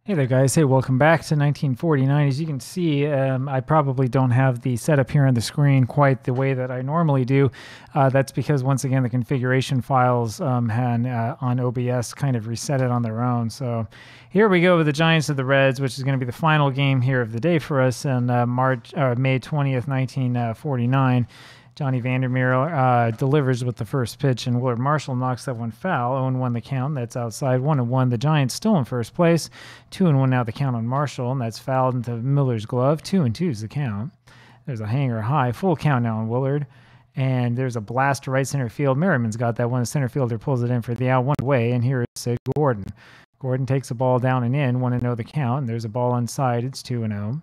Hey there, guys. Hey, welcome back to 1949. As you can see, I probably don't have the setup here on the screen quite the way that I normally do. That's because, once again, the configuration files on OBS kind of reset it on their own. So here we go with the Giants of the Reds, which is going to be the final game here of the day for us on May 20th, 1949. Johnny Vandermeer delivers with the first pitch, and Willard Marshall knocks that one foul. 0-1 the count. That's outside. 1-1. The Giants still in first place. 2-1 now the count on Marshall, and that's fouled into Miller's glove. 2-2 is the count. There's a hanger high. Full count now on Willard. And there's a blast to right center field. Merriman's got that one. The center fielder pulls it in for the out one away, and here is Sid Gordon. Gordon takes the ball down and in. 1-0 the count, and there's a ball inside. It's 2-0.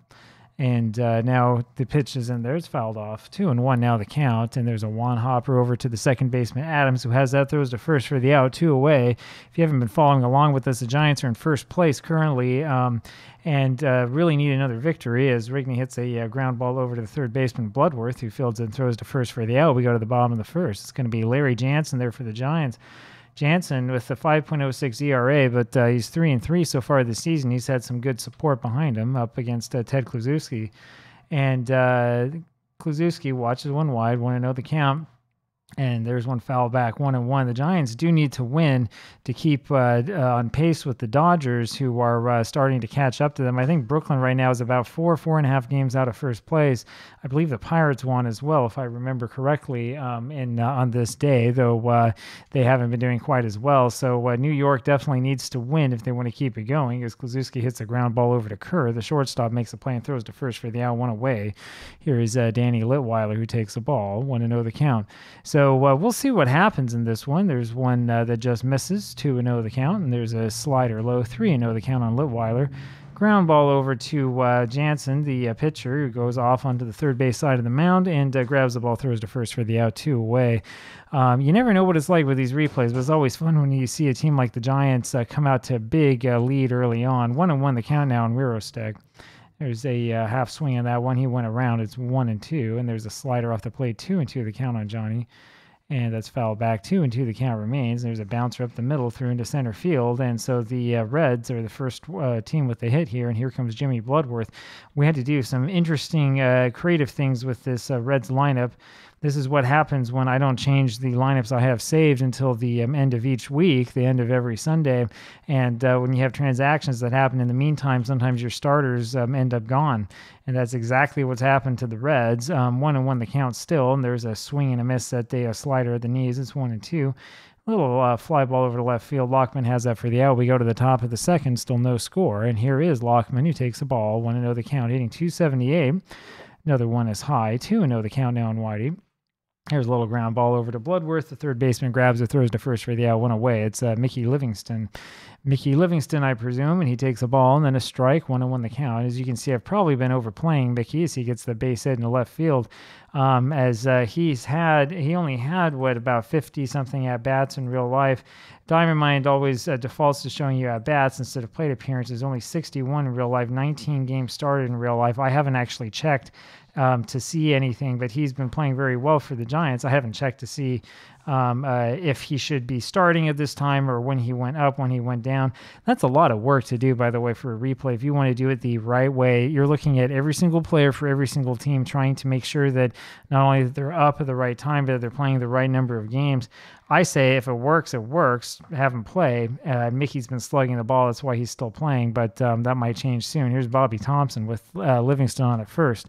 And now the pitch is in there. It's fouled off. 2-1 now the count. And there's a Juan Hopper over to the second baseman, Adams, who has that, throws to first for the out, 2 away. If you haven't been following along with us, the Giants are in first place currently and really need another victory as Rigney hits a ground ball over to the third baseman, Bloodworth, who fields and throws to first for the out. We go to the bottom of the first. It's going to be Larry Jansen there for the Giants. Jansen with a 5.06 ERA, but he's 3-3 so far this season. He's had some good support behind him up against Ted Kluszewski. And Kluszewski watches one wide, 1-0 the count. And there's one foul back, 1-1. The Giants do need to win to keep on pace with the Dodgers, who are starting to catch up to them. I think Brooklyn right now is about 4.5 games out of first place. I believe the Pirates won as well, if I remember correctly, on this day, though they haven't been doing quite as well. So New York definitely needs to win if they want to keep it going, as Kluszewski hits a ground ball over to Kerr. The shortstop makes a play and throws to first for the out, 1 away. Here is Danny Litweiler, who takes the ball, 1-0 the count. So we'll see what happens in this one. There's one that just misses, 2-0 the count, and there's a slider low, 3-0 the count on Litweiler. Ground ball over to Jansen, the pitcher, who goes off onto the third base side of the mound and grabs the ball, throws to first for the out, 2 away. You never know what it's like with these replays, but it's always fun when you see a team like the Giants come out to a big lead early on. 1-1 the count now on Wirostek. There's a half swing on that one. He went around. It's 1-2, and there's a slider off the plate, 2-2 the count on Johnny. And that's fouled back, 2-2 the count remains. There's a bouncer up the middle through into center field. And so the Reds are the first team with the hit here. And here comes Jimmy Bloodworth. We had to do some interesting creative things with this Reds lineup. This is what happens when I don't change the lineups I have saved until the end of each week, the end of every Sunday. And when you have transactions that happen in the meantime, sometimes your starters end up gone. And that's exactly what's happened to the Reds. 1-1 the count still, and there's a swing and a miss at the slider at the knees. It's 1-2. A little fly ball over to left field. Lockman has that for the out. We go to the top of the second, still no score. And here is Lockman, who takes the ball, 1-0 the count, hitting 278. Another one is high, 2-0 the count now on Whitey. Here's a little ground ball over to Bloodworth. The third baseman grabs it, throws to first for the out, 1 away. It's Mickey Livingston. Mickey Livingston, I presume, and he takes a ball and then a strike, 1-1 the count. As you can see, I've probably been overplaying Mickey as he gets the base hit in the left field. He only had, about 50-something at-bats in real life. Diamond Mind always defaults to showing you at-bats instead of plate appearances. Only 61 in real life, 19 games started in real life. I haven't actually checked to see anything, but he's been playing very well for the Giants. I haven't checked to see if he should be starting at this time or when he went up, when he went down. That's a lot of work to do, by the way, for a replay. If you want to do it the right way, you're looking at every single player for every single team, trying to make sure that not only that they're up at the right time, but they're playing the right number of games. I say if it works, it works. Have him play. Mickey's been slugging the ball. That's why he's still playing, but that might change soon. Here's Bobby Thompson with Livingston on at first.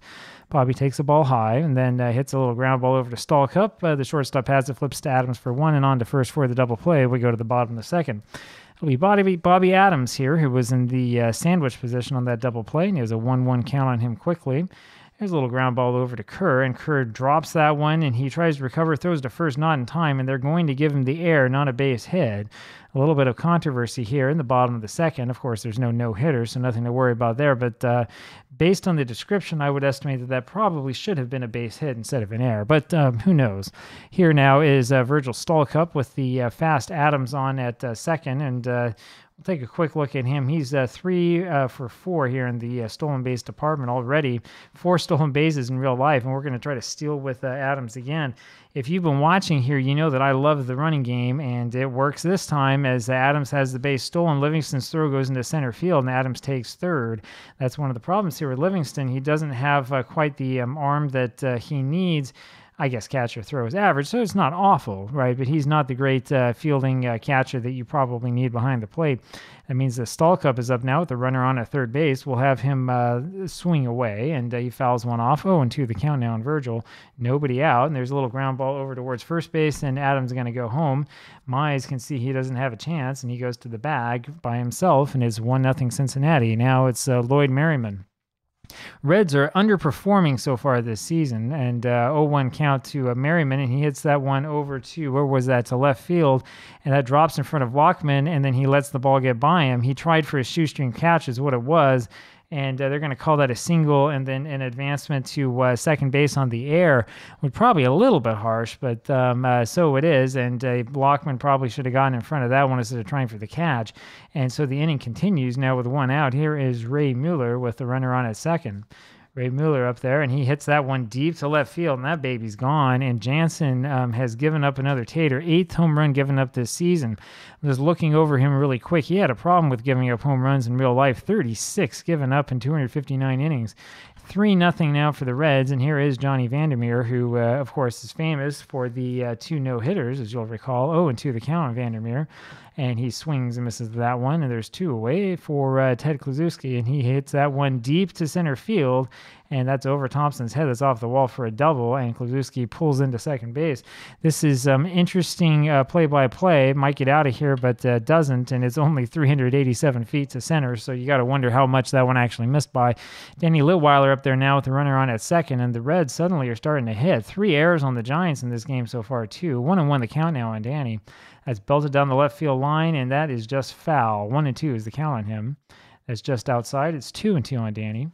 Bobby takes the ball high and then hits a little ground ball over to Stallcup. The shortstop has it, flips to Adams for 1 and on to first for the double play. We go to the bottom of the second. It'll be Bobby Adams here, who was in the sandwich position on that double play, and he has a 1-1 count on him quickly. There's a little ground ball over to Kerr, and Kerr drops that one, and he tries to recover, throws to first, not in time, and they're going to give him the air, not a base hit. A little bit of controversy here in the bottom of the second. Of course, there's no no-hitter, so nothing to worry about there, but based on the description, I would estimate that probably should have been a base hit instead of an error, but who knows. Here now is Virgil Stallcup with the fast Adams on at second, and take a quick look at him. He's 3 for 4 here in the stolen base department already. 4 stolen bases in real life, and we're going to try to steal with Adams again. If you've been watching here, you know that I love the running game, and it works this time as Adams has the base stolen. Livingston's throw goes into center field, and Adams takes third. That's one of the problems here with Livingston. He doesn't have quite the arm that he needs. I guess catcher throw is average, so it's not awful, right? But he's not the great fielding catcher that you probably need behind the plate. That means the Stahl Cup is up now with the runner on at third base. We'll have him swing away, and he fouls one off. 0-2 the count now on Virgil. Nobody out, and there's a little ground ball over towards first base, and Adams is going to go home. Mize can see he doesn't have a chance, and he goes to the bag by himself, and it's 1-0 Cincinnati. Now it's Lloyd Merriman. Reds are underperforming so far this season, and 0-1 count to Merriman, and he hits that one over to, where was that, to left field, and that drops in front of Walkman, and then he lets the ball get by him. He tried for a shoestring catch is what it was, and they're going to call that a single, and then an advancement to second base on the air. Would probably a little bit harsh, but so it is, and Blockman probably should have gotten in front of that one instead of trying for the catch. And so the inning continues now with 1 out. Here is Ray Mueller with the runner on at second. Ray Mueller up there, and he hits that one deep to left field, and that baby's gone. And Jansen has given up another tater, 8th home run given up this season. I'm just looking over him really quick. He had a problem with giving up home runs in real life, 36 given up in 259 innings. 3-0 now for the Reds, and here is Johnny Vandermeer, who, of course, is famous for the 2 no-hitters, as you'll recall. 0-2 the count on Vandermeer, and he swings and misses that one, and there's 2 away for Ted Kluszewski, and he hits that one deep to center field, and that's over Thompson's head. That's off the wall for a double, and Kluszewski pulls into second base. This is interesting play-by-play. Might get out of here, but doesn't, and it's only 387 feet to center, so you got to wonder how much that one actually missed by. Danny Litweiler up there now with the runner on at second, and the Reds suddenly are starting to hit. 3 errors on the Giants in this game so far, too. 1-1 the count now on Danny. That's belted down the left field line, and that is just foul. 1-2 is the count on him. That's just outside. It's 2-2 on Danny.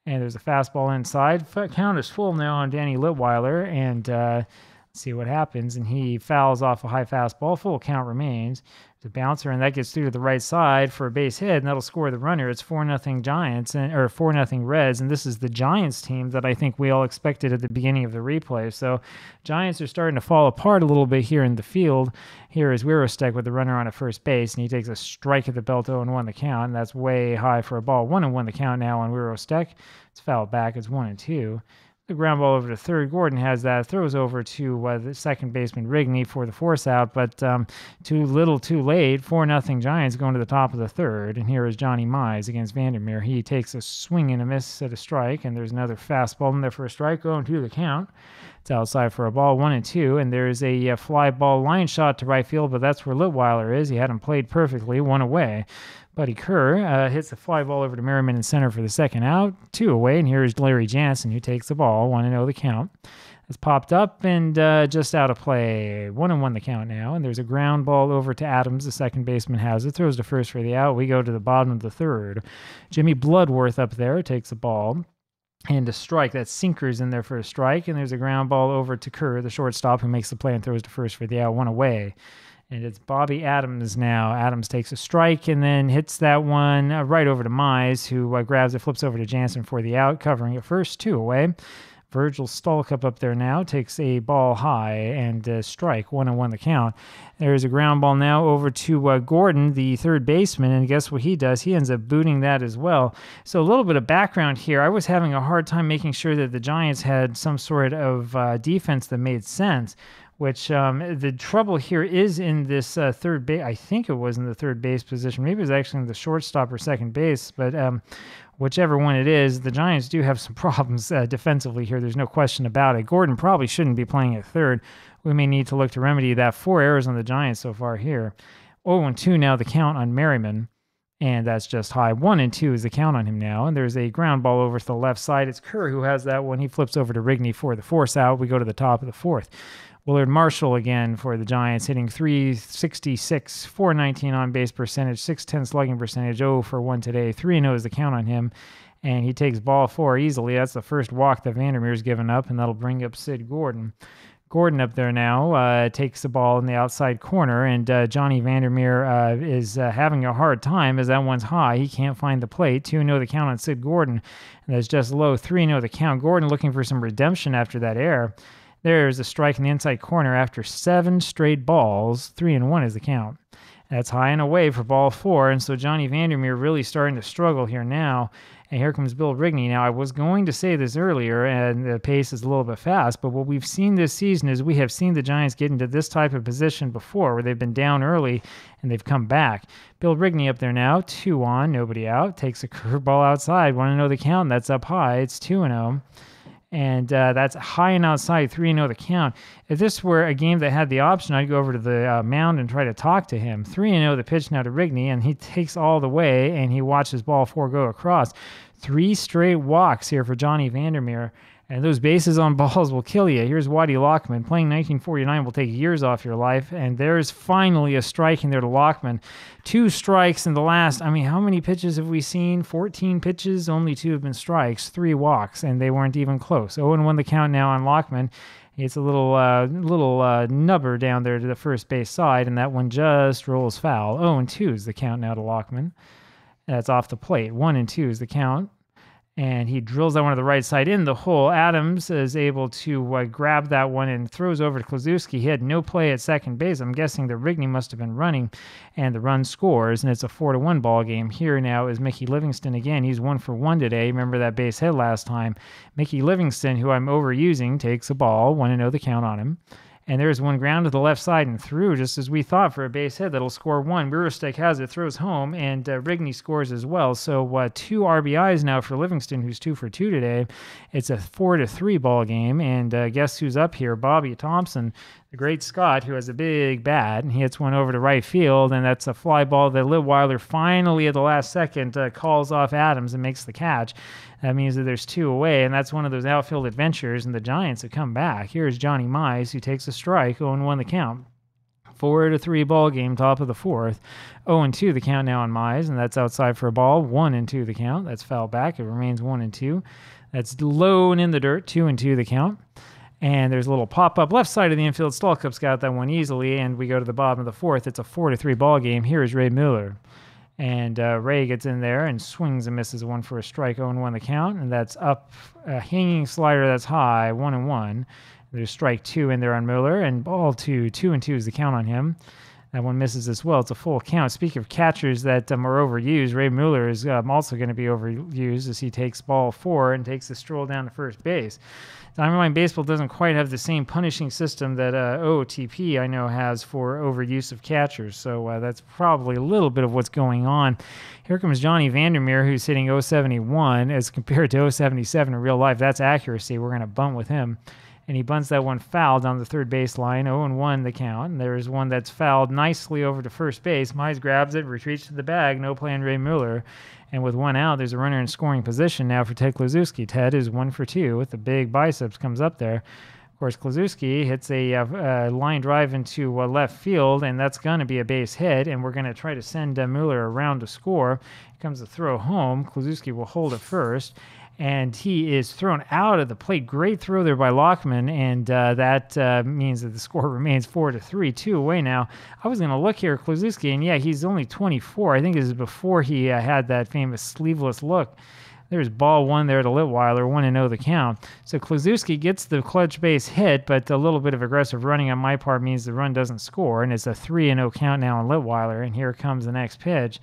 And there's a fastball inside. Count is full now on Danny Litweiler, and let's see what happens. And he fouls off a high fastball. Full count remains. The bouncer, and that gets through to the right side for a base hit, and that'll score the runner. It's 4-0 Giants, or 4-0 Reds, and this is the Giants team that I think we all expected at the beginning of the replay. So Giants are starting to fall apart a little bit here in the field. Here is Wirostek with the runner on at first base, and he takes a strike at the belt. 0-1 the count, and that's way high for a ball. 1-1 the count now on Wirostek. It's fouled back. It's 1-2. The ground ball over to third. Gordon has that. Throws over to the second baseman Rigney for the force out, but too little too late. 4-0 Giants going to the top of the third. And here is Johnny Mize against Vandermeer. He takes a swing and a miss at a strike, and there's another fastball in there for a strike going to the count. It's outside for a ball, 1-2, and there's a fly ball line shot to right field, but that's where Litweiler is. He had him played perfectly, 1 away. Buddy Kerr hits the fly ball over to Merriman in center for the second out, 2 away, and here's Larry Jansen who takes the ball, 1-0 the count. It's popped up and just out of play. 1-1 the count now, and there's a ground ball over to Adams. The second baseman has it, throws to first for the out. We go to the bottom of the third. Jimmy Bloodworth up there takes the ball. And a strike. That sinker's in there for a strike, and there's a ground ball over to Kerr, the shortstop, who makes the play and throws to first for the out, 1 away. And it's Bobby Adams now. Adams takes a strike and then hits that one right over to Mize, who grabs it, flips over to Jansen for the out, covering it first, 2 away. Virgil Stolkup up there now takes a ball high and strike, 1-1 the count. There's a ground ball now over to Gordon, the third baseman, and guess what he does? He ends up booting that as well. So a little bit of background here. I was having a hard time making sure that the Giants had some sort of defense that made sense, which the trouble here is in this third base. I think it was in the third base position. Maybe it was actually in the shortstop or second base, but whichever one it is, the Giants do have some problems defensively here. There's no question about it. Gordon probably shouldn't be playing at third. We may need to look to remedy that. 4 errors on the Giants so far here. 0-2 now the count on Merriman, and that's just high. 1-2 is the count on him now, and there's a ground ball over to the left side. It's Kerr who has that one. He flips over to Rigney for the force out. We go to the top of the fourth. Willard Marshall again for the Giants, hitting .366, .419 on base percentage, .610 slugging percentage, 0 for 1 today. 3-0 is the count on him, and he takes ball 4 easily. That's the first walk that Vandermeer's given up, and that'll bring up Sid Gordon. Gordon up there now takes the ball in the outside corner, and Johnny Vandermeer is having a hard time as that one's high. He can't find the plate. 2-0 the count on Sid Gordon, and that's just low. 3-0 the count. Gordon looking for some redemption after that error. There's a strike in the inside corner after 7 straight balls. 3-1 is the count. That's high and away for ball 4, and so Johnny Vandermeer really starting to struggle here now. And here comes Bill Rigney. Now, I was going to say this earlier, and the pace is a little bit fast, but what we've seen this season is we have seen the Giants get into this type of position before where they've been down early and they've come back. Bill Rigney up there now, 2 on, nobody out, takes a curveball outside. 1-0 the count, that's up high. It's 2-0. And that's high and outside, 3-0 the count. If this were a game that had the option, I'd go over to the mound and try to talk to him. 3-0 the pitch now to Rigney, and he takes all the way, and he watches ball 4 go across. 3 straight walks here for Johnny Vandermeer, and those bases on balls will kill you. Here's Waddy Lockman. Playing 1949 will take years off your life, and there's finally a strike in there to Lockman. 2 strikes in the last, how many pitches have we seen? 14 pitches, only 2 have been strikes, 3 walks, and they weren't even close. 0-1 the count now on Lockman. It's a little nubber down there to the first base side, and that one just rolls foul. 0-2 is the count now to Lockman. That's off the plate. 1-2 is the count. And he drills that one to the right side in the hole. Adams is able to grab that one and throws over to Kluszewski. He had no play at second base. I'm guessing that Rigney must have been running, and the run scores, and it's a 4-1 ball game. Here now is Mickey Livingston again. He's 1 for 1 today. Remember that base hit last time. Mickey Livingston, who I'm overusing, takes a ball. 1-0 the count on him. And there's one ground to the left side and through, just as we thought, for a base hit that'll score 1. Burostek has it, throws home, and Rigney scores as well. So 2 RBIs now for Livingston, who's 2 for 2 today. It's a 4-3 ball game, and guess who's up here? Bobby Thompson, the great Scot, who has a big bat, and he hits one over to right field, and that's a fly ball that Littweiler finally at the last second calls off Adams and makes the catch. That means that there's 2 away, and that's one of those outfield adventures, and the Giants have come back. Here's Johnny Mize, who takes a strike, 0-1 the count. 4-3 ball game, top of the 4th. 0-2 the count now on Mize, and that's outside for a ball. 1-2 the count. That's foul back. It remains 1-2. That's low and in the dirt. 2-2 the count. And there's a little pop-up left side of the infield. Stallcup's got that one easily, and we go to the bottom of the 4th. It's a 4-3 ball game. Here is Ray Miller. And Ray gets in there and swings and misses 1 for a strike. 0-1 the count, and that's up a hanging slider that's high. 1-1. There's strike 2 in there on Miller, and ball 2. 2-2 is the count on him. That one misses as well. It's a full count. Speaking of catchers that are overused, Ray Mueller is also going to be overused as he takes ball 4 and takes a stroll down to first base. Diamond Baseball doesn't quite have the same punishing system that OOTP, I know, has for overuse of catchers. So that's probably a little bit of what's going on. Here comes Johnny Vandermeer, who's hitting 071 as compared to 077 in real life. That's accuracy. We're going to bunt with him. And he bunts that one foul down the third baseline, 0-1 the count. And there's one that's fouled nicely over to first base. Mize grabs it, retreats to the bag, no play on Ray Mueller. And with 1 out, there's a runner in scoring position now for Ted Kluszewski. Ted is 1 for 2 with the big biceps, comes up there. Of course, Kluszewski hits a line drive into left field, and that's going to be a base hit. And we're going to try to send Mueller around to score. Here comes the throw home. Kluszewski will hold it first. And he is thrown out of the plate. Great throw there by Lockman, and that means that the score remains 4-3, 2 away now. I was going to look here, Kluszewski, and yeah, he's only 24. I think this is before he had that famous sleeveless look. There's ball 1 there to Littweiler, 1-0 the count. So Kluszewski gets the clutch base hit, but a little bit of aggressive running on my part means the run doesn't score, and it's a 3-0 count now on Littweiler, and here comes the next pitch.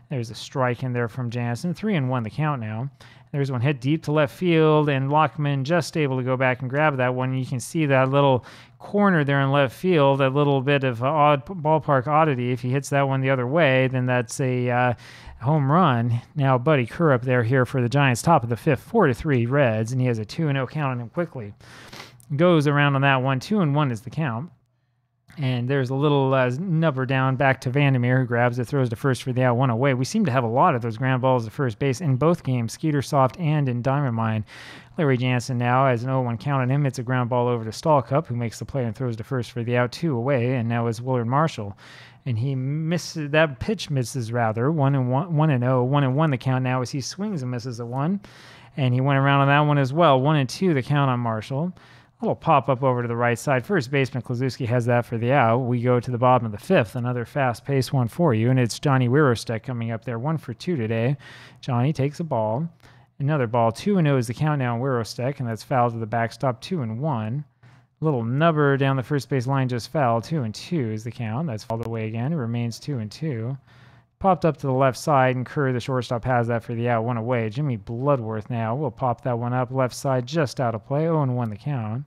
There's a strike in there from Jansen, 3-1 the count now. There's one hit deep to left field, and Lockman just able to go back and grab that one. You can see that little corner there in left field, a little bit of odd ballpark oddity. If he hits that one the other way, then that's a home run. Now Buddy Kerr up there here for the Giants, top of the 5th, 4-3 Reds, and he has a 2-0 count on him quickly. Goes around on that one, 2-1 is the count. And there's a little nubber down back to Vandermeer, who grabs it, throws to first for the out, 1 away. We seem to have a lot of those ground balls to first base in both games, Skeeter Soft and in Diamond Mine. Larry Jansen now has an 0-1 count on him. It's a ground ball over to Stallcup, who makes the play and throws to first for the out, 2 away. And now is Willard Marshall. And he misses, that pitch misses rather, 1-0, 1-1 the count now as he swings and misses a 1. And he went around on that one as well, 1-2 the count on Marshall. little pop-up over to the right side. First baseman Kluszewski has that for the out. We go to the bottom of the fifth, another fast-paced one for you, and it's Johnny Wirostek coming up there, 1 for 2 today. Johnny takes a ball. Another ball, 2-0 is the count now on Wirostek, and that's fouled to the backstop, 2-1. Little nubber down the first base line just fouled, 2-2 is the count. That's fouled away again. It remains 2-2. Popped up to the left side, and Kerr, the shortstop, has that for the out, 1 away. Jimmy Bloodworth now will pop that one up, left side just out of play, 0-1 the count.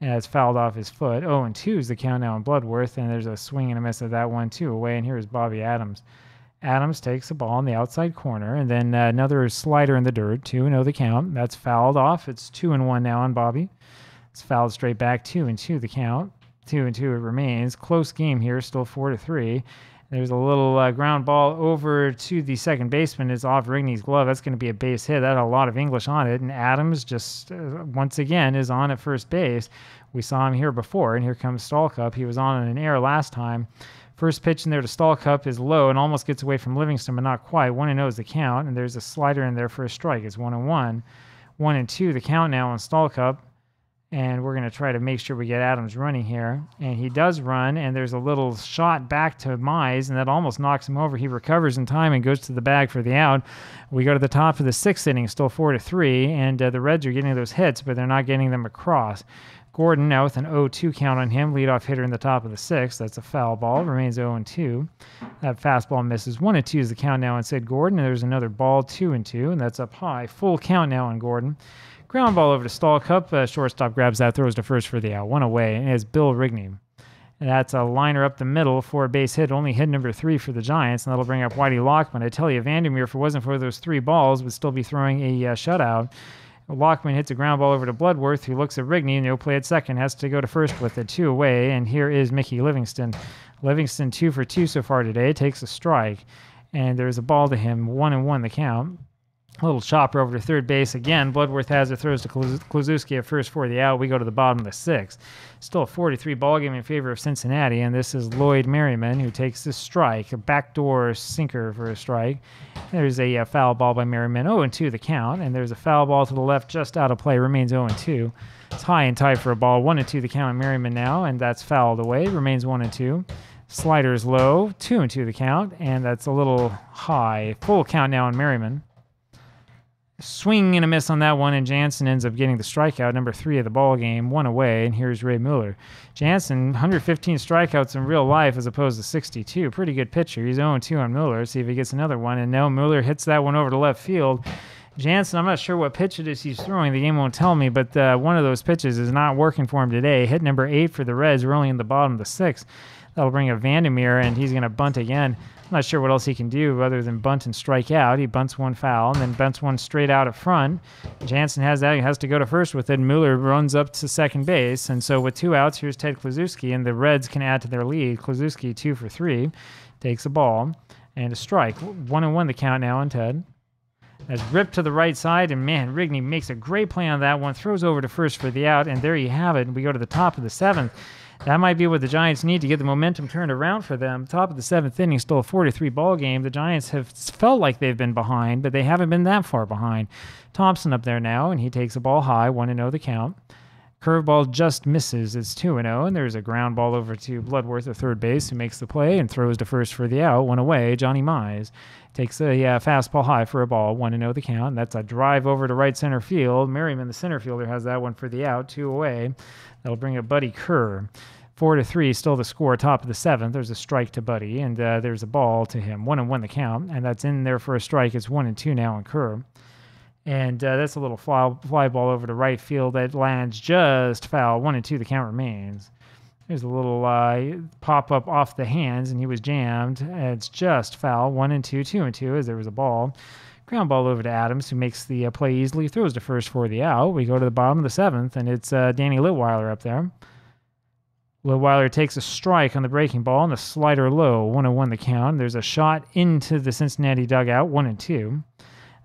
And it's fouled off his foot. 0-2 is the count now on Bloodworth, and there's a swing and a miss of that one, 2 away, and here's Bobby Adams. Adams takes the ball in the outside corner, and then another slider in the dirt, 2-0 the count. That's fouled off. It's 2-1 now on Bobby. It's fouled straight back, 2-2 the count. 2-2 it remains. Close game here, still 4-3. There's a little ground ball over to the second baseman. It's off Rigney's glove. That's going to be a base hit. That had a lot of English on it. And Adams just, once again, is on at first base. We saw him here before, and here comes Stallcup. He was on an error last time. First pitch in there to Stallcup is low and almost gets away from Livingston, but not quite. 1-0 is the count, and there's a slider in there for a strike. It's 1-1. 1-2 the count now on Stallcup. And we're going to try to make sure we get Adams running here. And he does run, and there's a little shot back to Mize, and that almost knocks him over. He recovers in time and goes to the bag for the out. We go to the top of the sixth inning, still 4-3, and the Reds are getting those hits, but they're not getting them across. Gordon now with an 0-2 count on him, leadoff hitter in the top of the sixth. That's a foul ball. Remains 0-2. That fastball misses. 1-2 is the count now on Sid Gordon, and there's another ball, 2-2, and that's up high. Full count now on Gordon. Ground ball over to Stallcup. Shortstop grabs that, throws to first for the out. 1 away, and it's Bill Rigney. And that's a liner up the middle for a base hit, only hit number 3 for the Giants, and that'll bring up Whitey Lockman. I tell you, Vandermeer, if it wasn't for those 3 balls, would still be throwing a shutout. Lockman hits a ground ball over to Bloodworth, who looks at Rigney, and no play at second, has to go to first with it, 2 away, and here is Mickey Livingston. Livingston 2 for 2 so far today, takes a strike, and there's a ball to him, 1-1 the count. A little chopper over to third base again. Bloodworth has it, throws to Kluszewski at first for the out. We go to the bottom of the sixth. Still a 4-3 ball game in favor of Cincinnati, and this is Lloyd Merriman who takes the strike, a backdoor sinker for a strike. There's a foul ball by Merriman, 0-2 the count, and there's a foul ball to the left just out of play, remains 0-2. It's high and tight for a ball, 1-2 the count on Merriman now, and that's fouled away, remains 1-2. Slider is low, 2-2 the count, and that's a little high. Full count now on Merriman. Swing and a miss on that one, and Jansen ends up getting the strikeout, number 3 of the ball game, 1 away, and here's Ray Mueller. Jansen, 115 strikeouts in real life as opposed to 62. Pretty good pitcher. He's 0-2 on Mueller. See if he gets another one, and now Mueller hits that one over to left field. Jansen, I'm not sure what pitch it is he's throwing. The game won't tell me, but one of those pitches is not working for him today. Hit number 8 for the Reds. We're only in the bottom of the 6th. That'll bring up Vandermeer, and he's going to bunt again. I'm not sure what else he can do other than bunt and strike out. He bunts one foul and then bunts one straight out at front. Jansen has that. He has to go to first with it. Mueller runs up to second base. And so with 2 outs, here's Ted Kluszewski, and the Reds can add to their lead. Kluszewski 2 for 3, takes a ball and a strike. 1-1 the count now on Ted. That's ripped to the right side, and man, Rigney makes a great play on that one, throws over to first for the out, and there you have it. We go to the top of the 7th. That might be what the Giants need to get the momentum turned around for them. Top of the 7th inning, still a 4-3 ball game. The Giants have felt like they've been behind, but they haven't been that far behind. Thompson up there now, and he takes a ball high, 1-0 the count. Curveball just misses. It's 2-0, and there's a ground ball over to Bloodworth at third base, who makes the play and throws to first for the out. 1 away, Johnny Mize takes a fastball high for a ball, 1-0 the count. And that's a drive over to right center field. Merriman, the center fielder, has that one for the out, 2 away. That'll bring up Buddy Kerr. 4-3, still the score, top of the 7th. There's a strike to Buddy, and there's a ball to him. 1-1 the count, and that's in there for a strike. It's 1-2 now on Kerr. And that's a little fly ball over to right field that lands just foul. 1-2 the count remains. There's a little pop-up off the hands, and he was jammed. It's just foul. 1-2, 2-2, as there was a ball. Ground ball over to Adams, who makes the play easily, throws to first for the out. We go to the bottom of the 7th, and it's Danny Litweiler up there. Litweiler takes a strike on the breaking ball, and the slider low, 1-1 the count. There's a shot into the Cincinnati dugout, 1-2.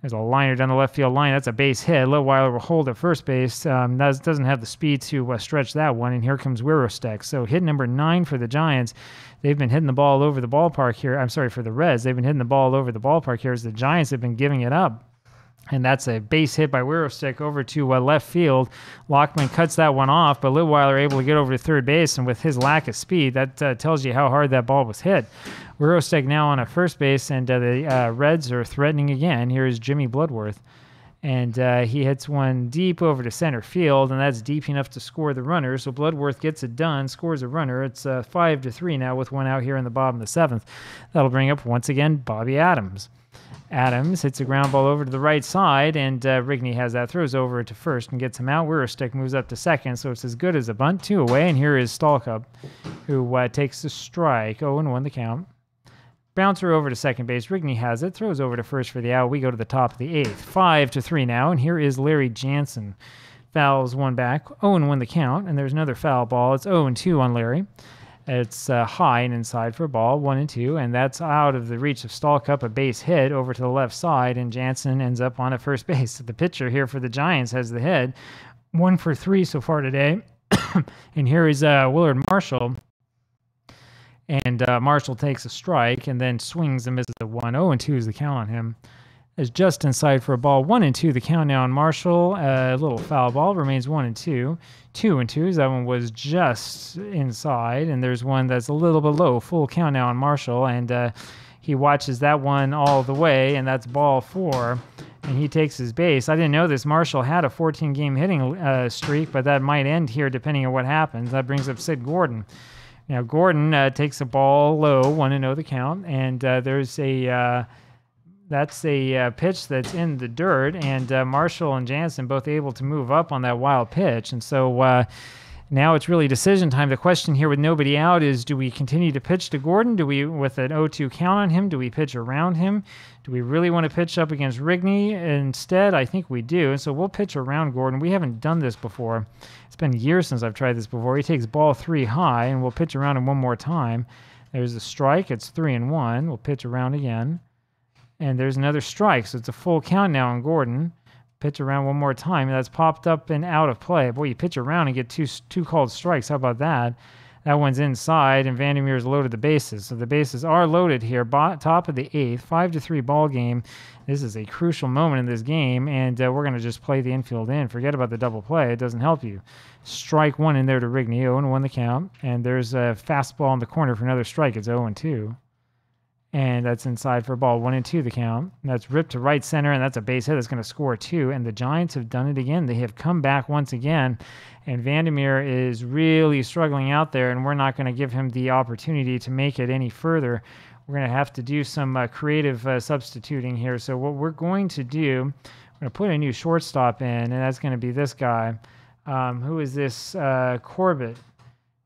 There's a liner down the left field line. That's a base hit. Litweiler will hold at first base. Doesn't have the speed to stretch that one, and here comes Wirostek. So hit number 9 for the Giants. They've been hitting the ball all over the ballpark here. I'm sorry, for the Reds. They've been hitting the ball all over the ballpark here as the Giants have been giving it up. And that's a base hit by Wirowstick over to left field. Lockman cuts that one off, but Lidweiler able to get over to third base, and with his lack of speed, that tells you how hard that ball was hit. Wirowstick now on at first base, and the Reds are threatening again. Here is Jimmy Bloodworth, and he hits one deep over to center field, and that's deep enough to score the runner. So Bloodworth gets it done, scores a runner. It's 5-3 now with one out here in the bottom of the seventh. That'll bring up once again Bobby Adams. Adams hits a ground ball over to the right side, and Rigney has that, throws over to first and gets him out. Wirowstick moves up to second, so it's as good as a bunt. 2 away, and here is Stallcup, who takes the strike. 0-1 the count. Bouncer over to second base. Rigney has it, throws over to first for the out. We go to the top of the eighth. 5-3 now, and here is Larry Jansen. Fouls one back. 0-1 the count, and there's another foul ball. It's 0-2 on Larry. It's high and inside for a ball, 1-2, and that's out of the reach of Stallcup, a base hit over to the left side, and Jansen ends up on at first base. The pitcher here for the Giants has the hit. 1 for 3 so far today. And here is Willard Marshall. And Marshall takes a strike and then swings and misses a 1. 0-2 is the count on him. Is just inside for a ball. 1-2 the count now on Marshall. A little foul ball, remains 1-2. 2-2. That one was just inside, and there's one that's a little below. Full count now on Marshall, and he watches that one all the way, and that's ball 4. And he takes his base. I didn't know this. Marshall had a 14-game hitting streak, but that might end here depending on what happens. That brings up Sid Gordon. Now Gordon takes a ball low, 1-0 the count, and there's a that's a pitch that's in the dirt, and Marshall and Jansen both able to move up on that wild pitch. And so now it's really decision time. The question here with nobody out is, do we continue to pitch to Gordon? Do we, with an 0-2 count on him, do we pitch around him? Do we really want to pitch up against Rigney instead? I think we do. And so we'll pitch around Gordon. We haven't done this before. It's been years since I've tried this before. He takes ball 3 high, and we'll pitch around him one more time. There's a strike. It's 3-1. We'll pitch around again. And there's another strike, so it's a full count now on Gordon. Pitch around one more time. That's popped up and out of play. Boy, you pitch around and get two called strikes. How about that? That one's inside, and Vandermeer's loaded the bases. So the bases are loaded here. Top of the eighth, 5-3 ball game. This is a crucial moment in this game, and we're going to just play the infield in. Forget about the double play. It doesn't help you. Strike 1 in there to Rigney. 0-1 the count. And there's a fastball in the corner for another strike. It's 0-2. And that's inside for a ball. 1-2 the count. That's ripped to right center, and that's a base hit that's going to score 2. And the Giants have done it again. They have come back once again, and Vandermeer is really struggling out there, and we're not going to give him the opportunity to make it any further. We're going to have to do some creative substituting here. So what we're going to do, we're going to put a new shortstop in, and that's going to be this guy. Who is this? Corbett.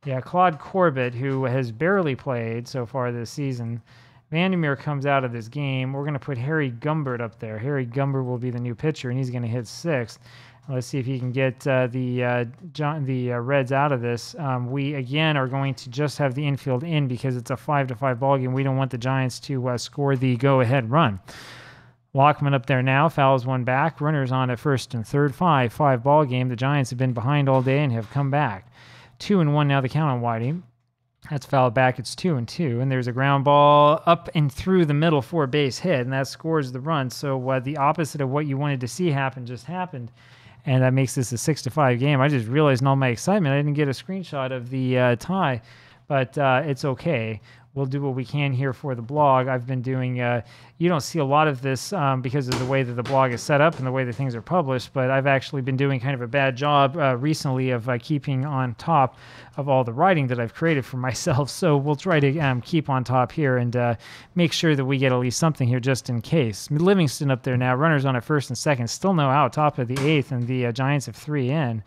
Yeah, Claude Corbett, who has barely played so far this season. Vandermeer comes out of this game. We're going to put Harry Gumbert up there. Harry Gumbert will be the new pitcher, and he's going to hit 6th. Let's see if he can get the Reds out of this. We, again, are going to just have the infield in because it's a 5-5 ball game. We don't want the Giants to score the go-ahead run. Lockman up there now, fouls one back. Runners on at first and third. 5-5 ball game. The Giants have been behind all day and have come back. 2-1 now the count on Whitey. That's fouled back. It's 2-2, and there's a ground ball up and through the middle for a base hit, and that scores the run. So the opposite of what you wanted to see happen just happened, and that makes this a 6-5 game. I just realized in all my excitement I didn't get a screenshot of the tie, but it's okay. We'll do what we can here for the blog. I've been doing, you don't see a lot of this because of the way that the blog is set up and the way that things are published, but I've actually been doing kind of a bad job recently of keeping on top of all the writing that I've created for myself. So we'll try to keep on top here and make sure that we get at least something here just in case. Livingston up there now, runners on at first and second, still no out, top of the 8th, and the Giants have 3 in.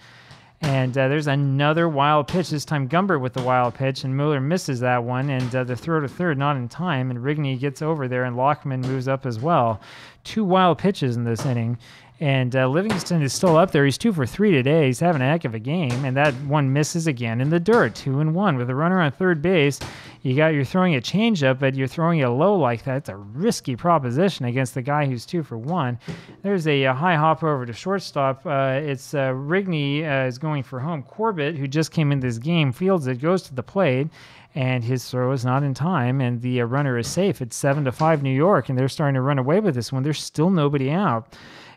And there's another wild pitch, this time Gumbert with the wild pitch, and Mueller misses that one, and the throw to third not in time, and Rigney gets over there, and Lockman moves up as well. 2 wild pitches in this inning, and Livingston is still up there. He's 2 for 3 today. He's having a heck of a game, and that one misses again in the dirt. 2-1 with a runner on third base. You're throwing a changeup, but you're throwing it low like that. It's a risky proposition against the guy who's 2 for 1. There's a high hopper over to shortstop. It's Rigney is going for home. Corbett, who just came in this game, fields it, goes to the plate, and his throw is not in time, and the runner is safe. It's 7-5 New York, and they're starting to run away with this one. There's still nobody out.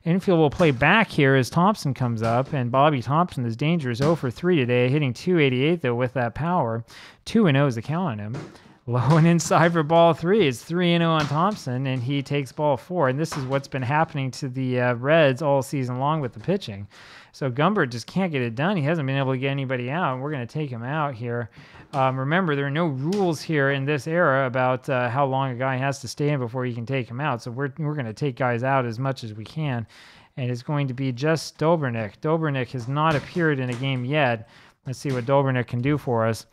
Infield will play back here as Thompson comes up, and Bobby Thompson is dangerous, 0 for 3 today, hitting .288 though with that power. 2-0 is the count on him. Low and inside for ball 3. It's 3-0 on Thompson, and he takes ball 4. And this is what's been happening to the Reds all season long with the pitching. So Gumbert just can't get it done. He hasn't been able to get anybody out, and we're going to take him out here. Remember, there are no rules here in this era about how long a guy has to stay in before you can take him out. So we're going to take guys out as much as we can. And it's going to be just Dobrnik. Dobrnik has not appeared in a game yet. Let's see what Dobrnik can do for us.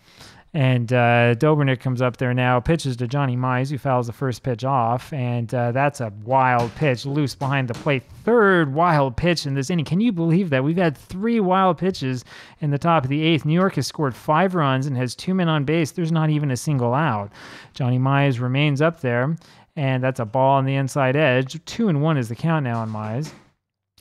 And Dobrnik comes up there now, pitches to Johnny Mize, who fouls the first pitch off. And that's a wild pitch, loose behind the plate. Third wild pitch in this inning. Can you believe that? We've had 3 wild pitches in the top of the 8th. New York has scored 5 runs and has 2 men on base. There's not even a single out. Johnny Mize remains up there, and that's a ball on the inside edge. 2-1 is the count now on Mize.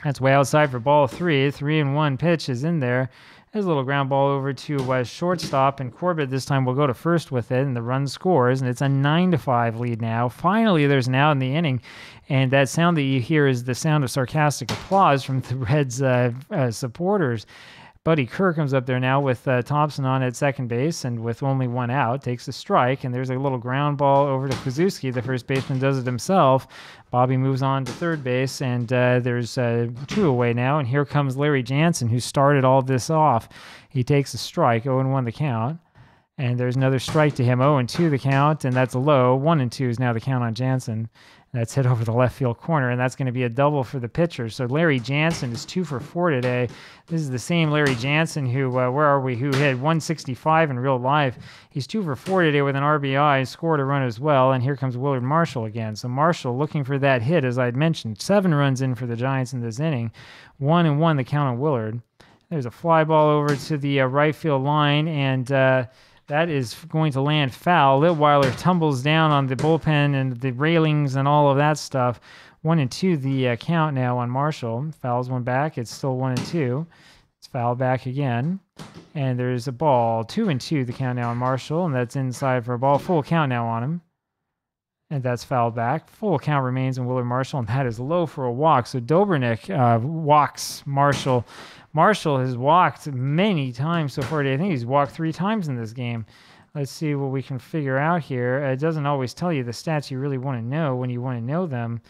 That's way outside for ball 3. 3-1 pitch is in there. There's a little ground ball over to shortstop, and Corbett this time will go to first with it, and the run scores, and it's a 9-5 lead now. Finally, there's an out in the inning, and that sound that you hear is the sound of sarcastic applause from the Reds supporters. Buddy Kerr comes up there now with Thompson on at second base, and with only 1 out, takes a strike, and there's a little ground ball over to Kozuski. The first baseman does it himself. Bobby moves on to third base, and there's 2 away now, and here comes Larry Jansen, who started all this off. He takes a strike, 0-1 the count, and there's another strike to him, 0-2 the count, and that's low. 1-2 is now the count on Jansen. That's hit over the left field corner, and that's going to be a double for the pitcher. So Larry Jansen is 2 for 4 today. This is the same Larry Jansen who, who hit 165 in real life. He's 2 for 4 today with an RBI, scored a run as well, and here comes Willard Marshall again. So Marshall looking for that hit, as I'd mentioned. 7 runs in for the Giants in this inning. 1-1 the count on Willard. There's a fly ball over to the right field line, and that is going to land foul. Litweiler tumbles down on the bullpen and the railings and all of that stuff. 1-2 the count now on Marshall. Fouls one back. It's still 1-2. It's fouled back again. And there's a ball. 2-2 the count now on Marshall, and that's inside for a ball. Full count now on him. And that's fouled back. Full count remains on Willard Marshall, and that is low for a walk. So Dobrnik walks Marshall. Marshall has walked many times so far today. I think he's walked 3 times in this game. Let's see what we can figure out here. It doesn't always tell you the stats you really want to know when you want to know them.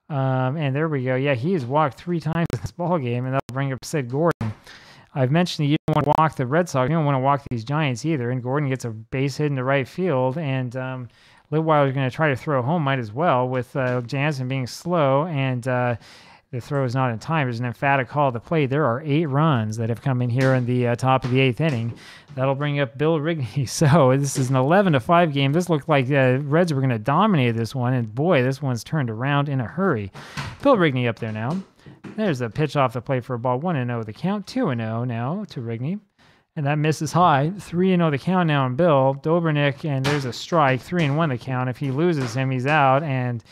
And there we go. Yeah, he has walked 3 times in this ballgame, and that'll bring up Sid Gordon. I've mentioned that you don't want to walk the Red Sox. You don't want to walk these Giants either. And Gordon gets a base hit into right field, and Litweiler's going to try to throw home, might as well, with Jansen being slow, and the throw is not in time. There's an emphatic call to play. There are 8 runs that have come in here in the top of the 8th inning. That'll bring up Bill Rigney. So this is an 11-5 game. This looked like the Reds were going to dominate this one, and boy, this one's turned around in a hurry. Bill Rigney up there now. There's a pitch off the plate for a ball. 1-0 the count. 2-0 now to Rigney. And that misses high. 3-0 the count now on Bill. Dobrnik, and there's a strike. 3-1 the count. If he loses him, he's out, and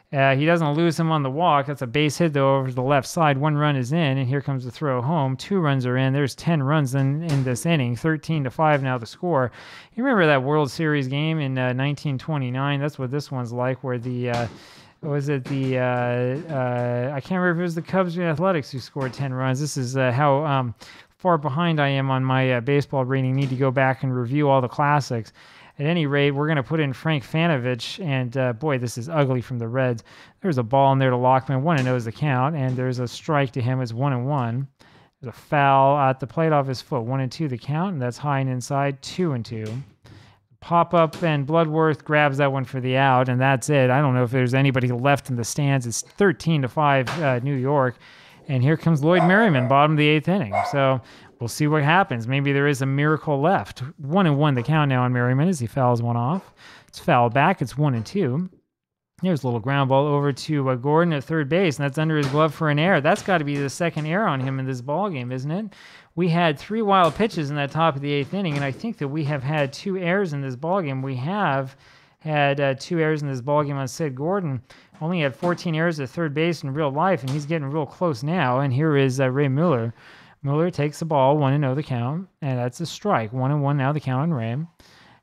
he doesn't lose him on the walk. That's a base hit, though, over to the left side. 1 run is in, and here comes the throw home. 2 runs are in. There's 10 runs in this inning. 13-5 now the score. You remember that World Series game in 1929? That's what this one's like, where the I can't remember if it was the Cubs or the Athletics who scored 10 runs. This is how far behind I am on my baseball rating. Need to go back and review all the classics. At any rate, we're going to put in Frank Fanovich, and boy, this is ugly from the Reds. There's a ball in there to Lockman. 1-0 is the count, and there's a strike to him. It's 1-1. There's a foul at the plate off his foot. 1-2 the count, and that's high and inside. 2-2. Pop up, and Bloodworth grabs that one for the out, and that's it. I don't know if there's anybody left in the stands. It's 13-5 New York, and here comes Lloyd Merriman, bottom of the 8th inning. So we'll see what happens. Maybe there is a miracle left. 1-1 the count now on Merriman as he fouls one off. It's fouled back. It's 1-2. Here's a little ground ball over to Gordon at third base, and that's under his glove for an error. That's got to be the second error on him in this ballgame, isn't it? We had 3 wild pitches in that top of the 8th inning, and I think that we have had 2 errors in this ballgame. We have had 2 errors in this ballgame on Sid Gordon. Only had 14 errors at third base in real life, and he's getting real close now. And here is Ray Mueller. Mueller takes the ball, 1-0 the count, and that's a strike. 1-1 now the count on Ray.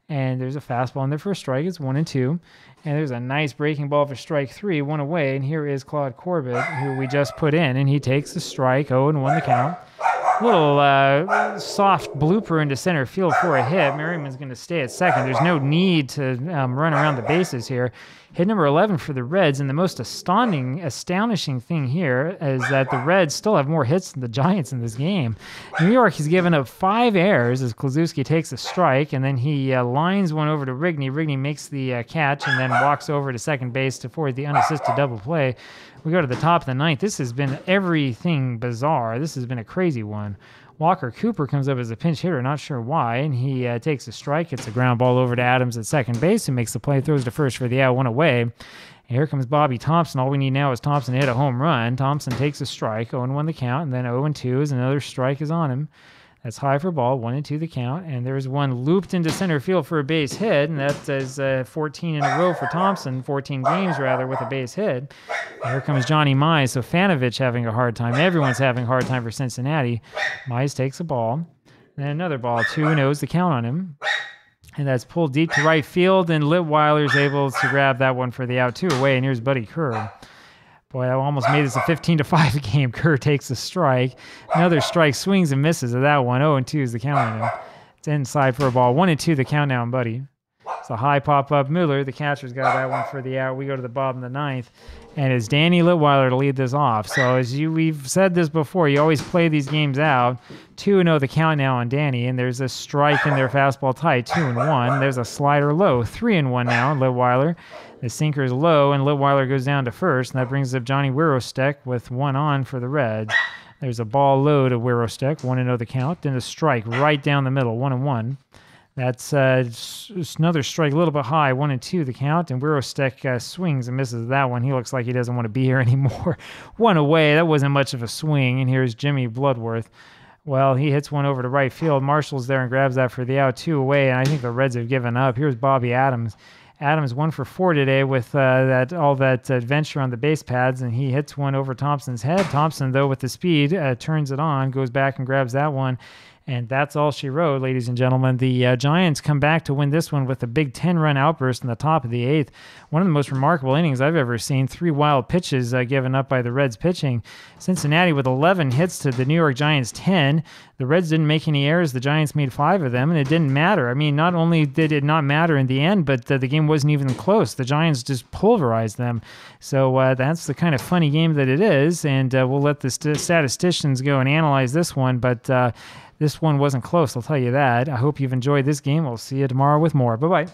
And there's a fastball in there for a strike. It's 1-2. And there's a nice breaking ball for strike 3, 1 away. And here is Claude Corbett, who we just put in. And he takes the strike, 0-1 the count. Little soft blooper into center field for a hit. Merriman's going to stay at second. There's no need to run around the bases here. Hit number 11 for the Reds, and the most astonishing thing here is that the Reds still have more hits than the Giants in this game. New York has given up 5 errors as Kluszewski takes a strike, and then he lines one over to Rigney. Rigney makes the catch and then walks over to second base to forward the unassisted double play. We go to the top of the ninth. This has been everything bizarre. This has been a crazy one. Walker Cooper comes up as a pinch hitter, not sure why, and he takes a strike. It's a ground ball over to Adams at second base, who makes the play, throws to first for the out, 1 away. And here comes Bobby Thompson. All we need now is Thompson to hit a home run. Thompson takes a strike, 0-1 the count, and then 0-2 as another strike is on him. That's high for ball, 1-2 the count, and there's one looped into center field for a base hit, and that is 14 in a row for Thompson, 14 games rather, with a base hit. And here comes Johnny Mize, so Fanovich having a hard time. Everyone's having a hard time for Cincinnati. Mize takes a ball, and another ball, 2-0 the count on him. And that's pulled deep to right field, and Litweiler's able to grab that one for the out, 2 away, and here's Buddy Kerr. Boy, that almost made this a 15-5 game. Kerr takes a strike. Another strike, swings and misses at that one. 0-2 is the count on him. It's inside for a ball. 1-2 the count now on Buddy. It's a high pop-up. Miller, the catcher's got that one for the out. We go to the bottom of the ninth. And it's Danny Litweiler to lead this off. So we've said this before, you always play these games out. 2-0 the count now on Danny. And there's a strike in their fastball tight, 2-1. There's a slider low, 3-1 now on Litweiler. The sinker is low, and Litweiler goes down to first, and that brings up Johnny Wirostek with 1 on for the Reds. There's a ball low to Wirostek, 1-0 the count, then a strike right down the middle, 1-1. That's another strike a little bit high, 1-2 the count, and Wirostek swings and misses that one. He looks like he doesn't want to be here anymore. 1 away, that wasn't much of a swing, and here's Jimmy Bloodworth. Well, he hits one over to right field. Marshall's there and grabs that for the out, 2 away, and I think the Reds have given up. Here's Bobby Adams. Adams 1 for 4 today with all that adventure on the base pads, and he hits one over Thompson's head. Thompson, though, with the speed, turns it on, goes back and grabs that one. And that's all she wrote, ladies and gentlemen. The Giants come back to win this one with a big 10-run outburst in the top of the 8th. One of the most remarkable innings I've ever seen. 3 wild pitches given up by the Reds pitching. Cincinnati with 11 hits to the New York Giants 10. The Reds didn't make any errors. The Giants made 5 of them, and it didn't matter. I mean, not only did it not matter in the end, but the game wasn't even close. The Giants just pulverized them. So that's the kind of funny game that it is, and we'll let the statisticians go and analyze this one, but this one wasn't close, I'll tell you that. I hope you've enjoyed this game. We'll see you tomorrow with more. Bye-bye.